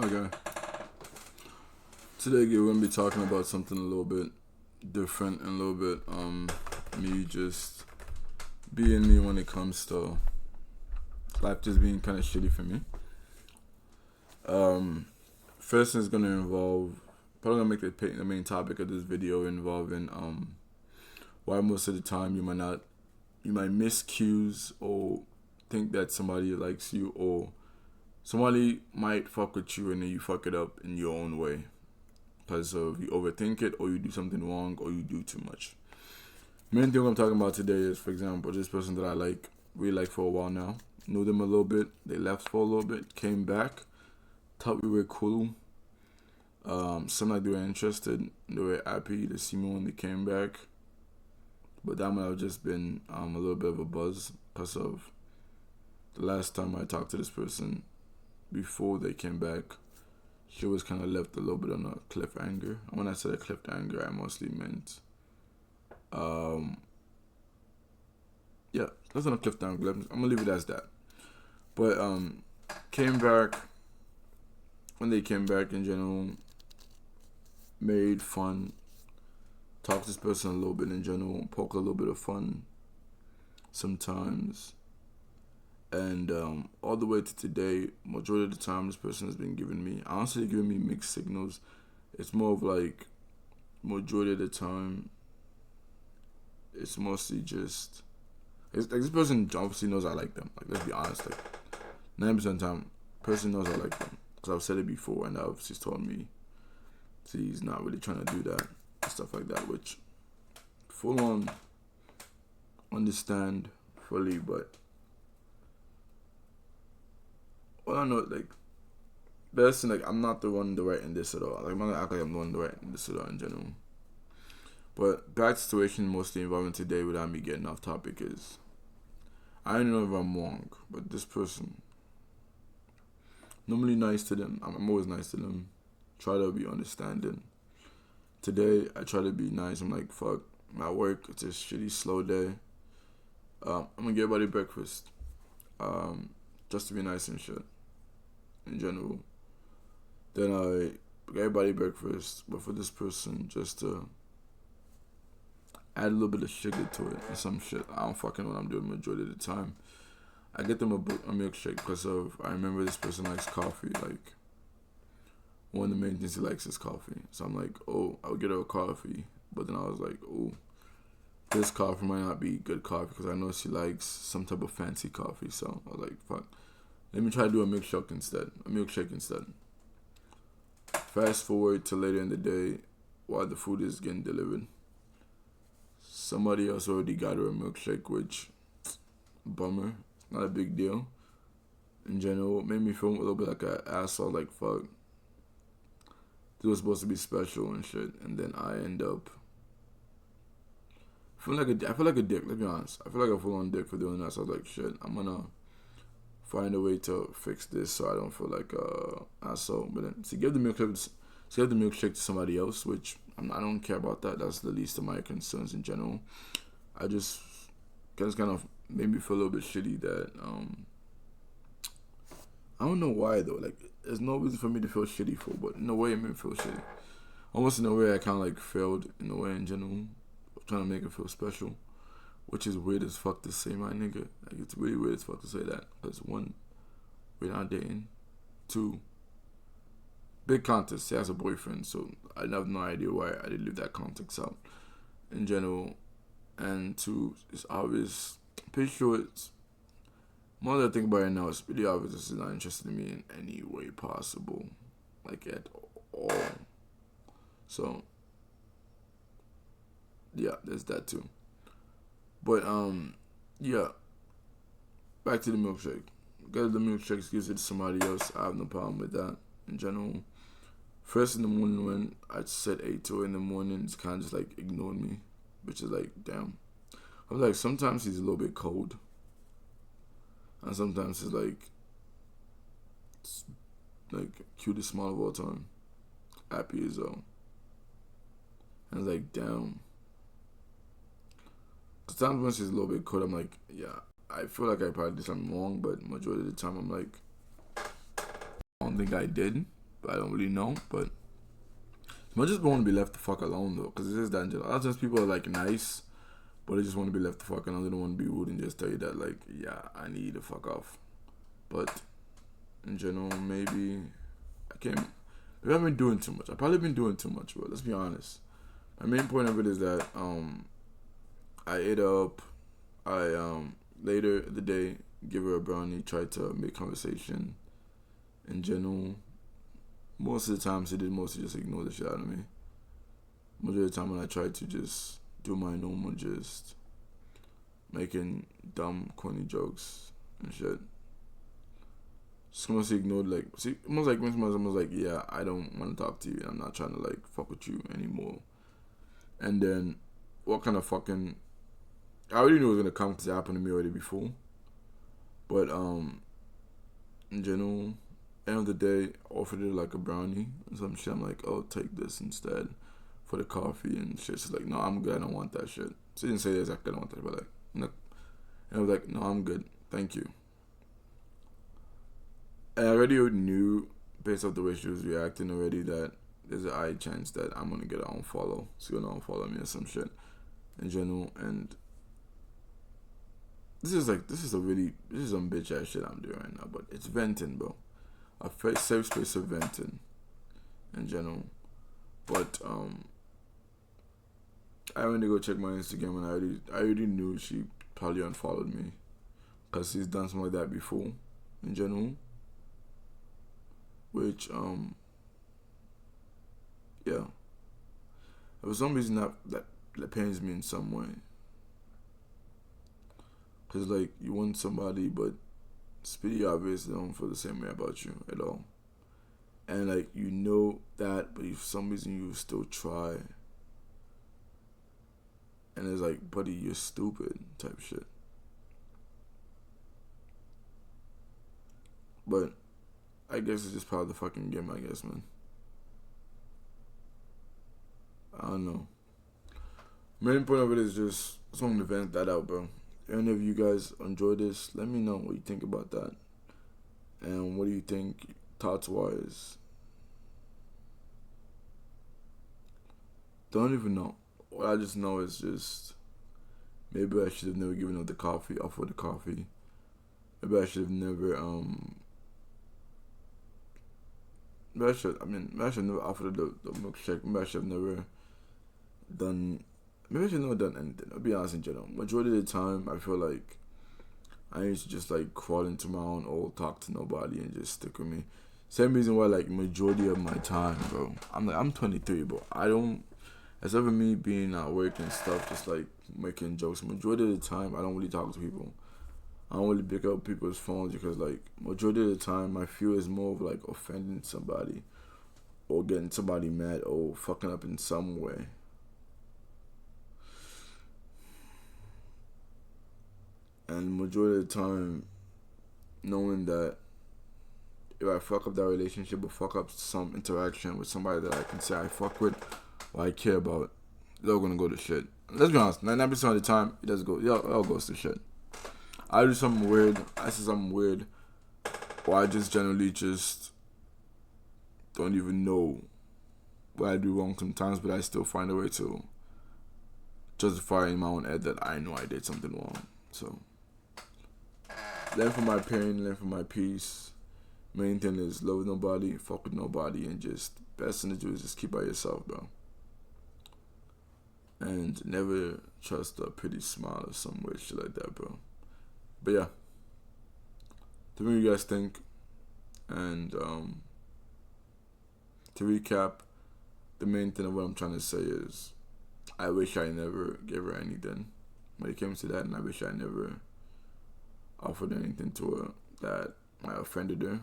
Okay. Today we're gonna be talking about something a little bit different and a little bit me just being me when it comes to life just being kind of shitty for me. Um, First thing is gonna involve probably gonna make the main topic of this video involving why most of the time you might miss cues or think that somebody likes you or somebody might fuck with you and then you fuck it up in your own way because of you overthink it or you do something wrong or you do too much. Main thing I'm talking about today is, for example, this person that I really like for a while now. Knew them a little bit. They left for a little bit, came back, thought we were cool. Some like they were interested. They were happy to see me when they came back. But that might have just been a little bit of a buzz because of the last time I talked to this person before they came back. She was kind of left a little bit on a cliffhanger. And when I said a cliffhanger, I mostly meant, yeah, that's not a cliffhanger. I'm gonna leave it as that. But came back. When they came back in general, made fun, talked to this person a little bit in general, poke a little bit of fun sometimes. And all the way to today, majority of the time this person has been honestly giving me mixed signals. It's more of like, majority of the time, it's mostly just, it's like this person obviously knows I like them. Like, let's be honest, like 90% of the time, person knows I like them. Because I've said it before and she's told me, see, he's not really trying to do that, and stuff like that, which full on understand fully, but well, I know, like, best thing, like, I'm not the one directing this at all. Like, I'm not gonna act like I'm the one directing this at all in general. But bad situation mostly involving today without me getting off topic is, I don't know if I'm wrong, but this person, normally nice to them. I'm always nice to them. Try to be understanding. Today, I try to be nice. I'm like, fuck, I'm at work. It's a shitty, slow day. I'm gonna get everybody breakfast. Just to be nice and shit. In general. Then I get everybody breakfast. But for this person, just to add a little bit of sugar to it and some shit. I don't fucking know what I'm doing majority of the time. I get them a milkshake because I remember this person likes coffee. Like, one of the main things he likes is coffee. So I'm like, oh, I'll get her a coffee. But then I was like, oh, this coffee might not be good coffee because I know she likes some type of fancy coffee. So I was like, fuck, let me try to do a milkshake instead. Fast forward to later in the day while the food is getting delivered. Somebody else already got her a milkshake, which, bummer. Not a big deal. In general, it made me feel a little bit like an asshole, like, fuck. This was supposed to be special and shit, and then I end up I feel like a dick, let's be honest. I feel like a full-on dick for doing that, so I was like, shit, I'm gonna find a way to fix this so I don't feel like a asshole. But then, to give the milkshake to somebody else, which I don't care about that. That's the least of my concerns in general. I just kind of made me feel a little bit shitty that I don't know why though. Like, there's no reason for me to feel shitty for, but in a way it made me feel shitty. Almost in a way I kind of like failed in a way in general, trying to make it feel special, which is weird as fuck to say, my nigga. Like, it's really weird as fuck to say that. Because one, we're not dating. Two, big context. He has a boyfriend, so I have no idea why I didn't leave that context out in general. And two, it's obvious. Pretty sure it's more that I think about it now. It's pretty obvious this is not interested in me in any way possible, like at all. So yeah, there's that too. But yeah. Back to the milkshake. Get the milkshakes, gives it to somebody else. I have no problem with that in general. First in the morning when I said 8 to 8 in the morning, it's kind of just like ignored me, which is like, damn. I was like, sometimes he's a little bit cold, and sometimes it's like cutest smile of all time, happy as hell. And it's like, damn. Sometimes when she's a little bit cold, I'm like, yeah, I feel like I probably did something wrong, but majority of the time I'm like, I don't think I did. But I don't really know. But I just want to be left the fuck alone though, because it is that in general. A lot of times people are like nice, but they just want to be left the fuck alone. They don't want to be rude and just tell you that like, yeah, I need you to fuck off. But in general, maybe I can't. Maybe I've been doing too much. I've probably been doing too much, bro. Let's be honest. My main point of it is that I ate up. I later the day give her a brownie. Tried to make conversation. In general, most of the time she did mostly just ignore the shit out of me. Most of the time when I tried to just do my normal, just making dumb, corny jokes and shit, just mostly ignored. Like, see, almost like, yeah, I don't want to talk to you, and I'm not trying to like fuck with you anymore. And then, what kind of fucking? I already knew it was gonna come because it happened to me already before. But in general, end of the day, offered her like a brownie and some shit. I'm like, oh, take this instead for the coffee and shit. She's like, no, I'm good. I don't want that shit. She didn't say exactly I don't want that, but like, no. And I was like, no, I'm good. Thank you. And I already knew, based off the way she was reacting already, that there's a high chance that I'm gonna get her unfollow. She's gonna unfollow me or some shit in general. And this is some bitch ass shit I'm doing right now, but it's venting, bro. A safe space of venting in general. But I went to go check my Instagram and I already knew she probably unfollowed me because she's done something like that before in general. Which yeah, for some reason that pains me in some way. Cause like you want somebody, but it's pretty obvious they don't feel the same way about you at all. And like you know that, but for some reason you still try. And it's like, buddy, you're stupid type shit. But I guess it's just part of the fucking game, I guess, man. I don't know. Main point of it is just someone to vent that out, bro. If any of you guys enjoy this, let me know what you think about that. And what do you think thoughts wise? Don't even know. What I just know is just maybe I should have never given up the coffee, offered the coffee. Maybe I should have never maybe I should never offered the milkshake. Maybe I should have never done maybe I should have never done anything. I'll be honest in general. Majority of the time I feel like I used to just like crawl into my own hole, talk to nobody and just stick with me. Same reason why like majority of my time, bro. I'm 23, bro. I don't except for me being at work and stuff, just like making jokes. Majority of the time I don't really talk to people. I don't really pick up people's phones because like majority of the time my fear is more of like offending somebody or getting somebody mad or fucking up in some way. And majority of the time knowing that if I fuck up that relationship or fuck up some interaction with somebody that I can say I fuck with or I care about, they're gonna go to shit. Let's be honest, 99% of the time it does go, it all goes to shit. I do something weird, I say something weird, or I just generally just don't even know what I do wrong sometimes, but I still find a way to justify in my own head that I know I did something wrong. So, learn from my pain, learn from my peace. Main thing is love nobody, fuck with nobody, and just best thing to do is just keep by yourself, bro. And never trust a pretty smile or some weird shit like that, bro. But yeah, tell me what you guys think. And to recap, the main thing of what I'm trying to say is I wish I never gave her anything when it came to that, and I wish I never offered anything to her that might have offended her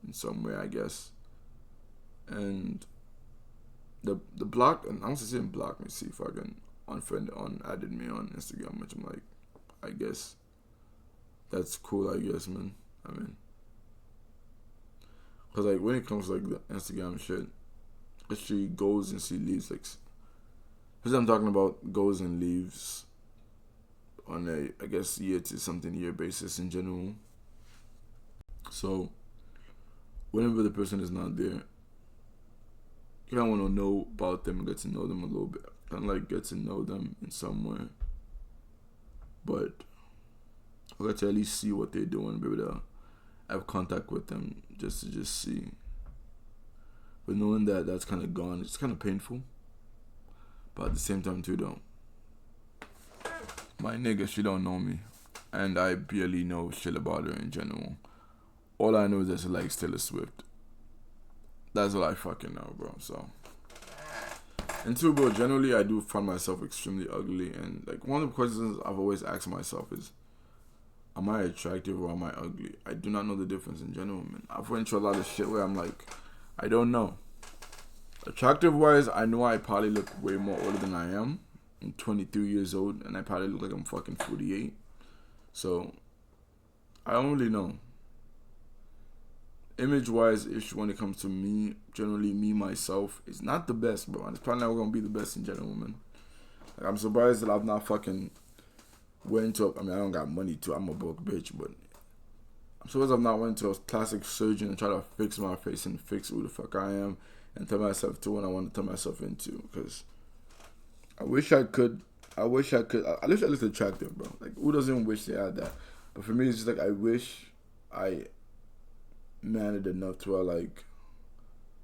in some way, I guess. And the block, and I'm just saying block me, see if I can added me on Instagram, which I'm like, I guess that's cool, I guess, man. I mean, cause like when it comes to like the Instagram shit, she goes and she leaves, like, because I'm talking about goes and leaves on a, I guess, year to something year basis in general. So whenever the person is not there, kind of want to know about them and get to know them a little bit. Kind of like get to know them in some way. But I got to at least see what they're doing, be able to have contact with them just to see. But knowing that that's kind of gone, it's kind of painful. But at the same time too, though, my nigga, she don't know me, and I barely know shit about her in general. All I know is that she likes Taylor Swift. That's all I fucking know, bro. So, and two, bro, generally I do find myself extremely ugly, and like one of the questions I've always asked myself is, am I attractive or am I ugly? I do not know the difference in general, man. I've went through a lot of shit where I'm like, I don't know. Attractive wise, I know I probably look way more older than I am. I'm 23 years old, and I probably look like I'm fucking 48. So, I don't really know. Image wise, when it comes to me, generally me myself, is not the best, bro. And it's probably not gonna be the best in general, man. Like, I'm surprised that I've not fucking went to. I don't got money too. I'm a broke bitch, but I'm surprised I've not went to a plastic surgeon and try to fix my face and fix who the fuck I am and turn myself to what I want to turn myself into. Because I wish I could. I wish I looked attractive, bro. Like, who doesn't wish they had that? But for me, it's just like I wish I managed enough to where like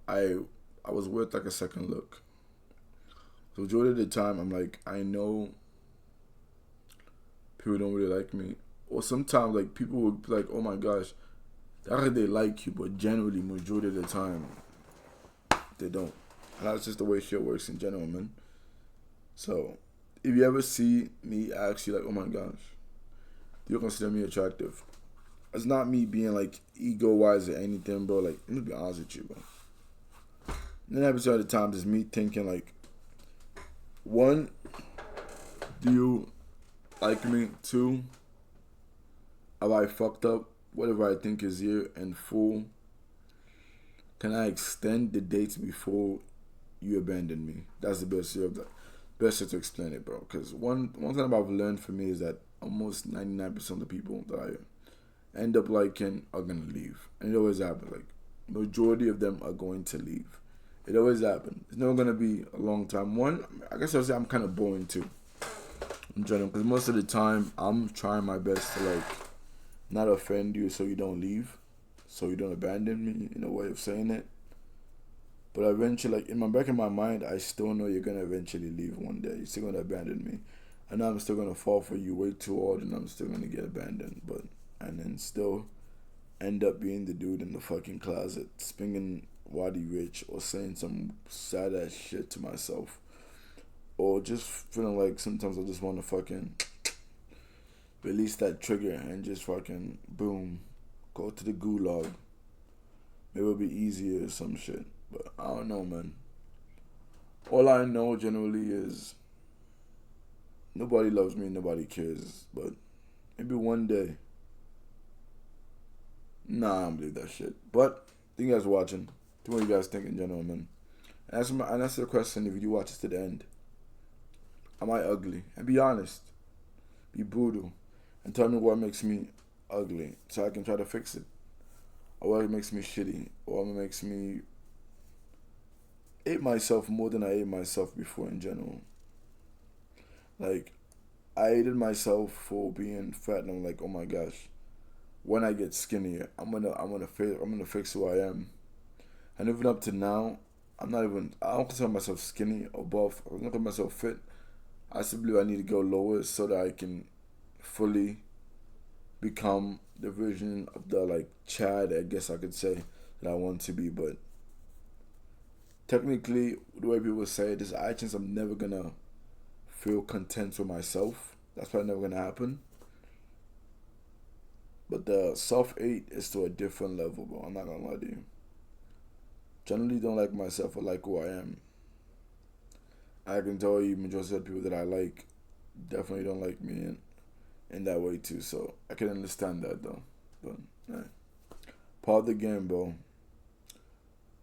I was worth like a second look. So majority of the time, I'm like, I know people don't really like me, or sometimes like people will be like, oh my gosh, that's like they like you, but generally majority of the time they don't. And that's just the way shit works in general, man. So if you ever see me ask you like, oh my gosh, do you consider me attractive? It's not me being like ego wise or anything, bro. Like, let me be honest with you, bro. 9% of the time, it's me thinking like, one, do you like me? Two, have I fucked up whatever I think is here? And four, can I extend the dates before you abandon me? That's the best way to explain it, bro. Because one thing I've learned for me is that almost 99% of the people that I end up liking are gonna leave, and it always happens. Like, majority of them are going to leave. It always happens. It's never gonna be a long time. One, I guess I'll say I'm kind of boring too, in general, because most of the time I'm trying my best to like not offend you, so you don't leave, so you don't abandon me, in a way of saying it. But eventually, like in my back of my mind, I still know you're gonna eventually leave one day. You're still gonna abandon me. I know I'm still gonna fall for you way too hard, and I'm still gonna get abandoned. And then still end up being the dude in the fucking closet, spinging Waddy Rich, or saying some sad ass shit to myself, or just feeling like sometimes I just want to fucking release that trigger and just fucking boom, go to the gulag. Maybe it'll be easier or some shit. But I don't know, man. All I know generally is nobody loves me, nobody cares. But maybe one day. Nah, I don't believe that shit. But thank you guys for watching. What do you guys think in general, man? And answer the question if you watch this to the end. Am I ugly? And be honest. Be brutal. And tell me what makes me ugly so I can try to fix it. Or what makes me shitty. Or what makes me hate myself more than I hate myself before in general. Like, I hated myself for being fat, and I'm like, oh my gosh, when I get skinnier, I'm gonna fix who I am. And even up to now, I don't consider myself skinny or buff. I don't consider myself fit. I simply believe I need to go lower so that I can fully become the version of the like Chad, I guess I could say, that I want to be. But technically, the way people say it is, I think I'm never gonna feel content with myself. That's probably never gonna happen. But the self-hate is to a different level, bro. I'm not gonna lie to you. Generally don't like myself or like who I am. I can tell you majority of the people that I like definitely don't like me in that way too. So I can understand that though. But yeah. Part of the game, bro.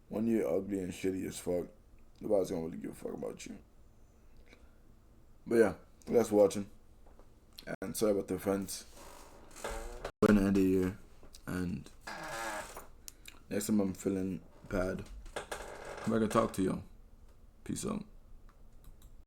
When you're ugly and shitty as fuck, nobody's gonna really give a fuck about you. But yeah, thanks for watching. And sorry about the offense. We're gonna end the year, and next time I'm feeling bad, Come back and talk to y'all. Peace out.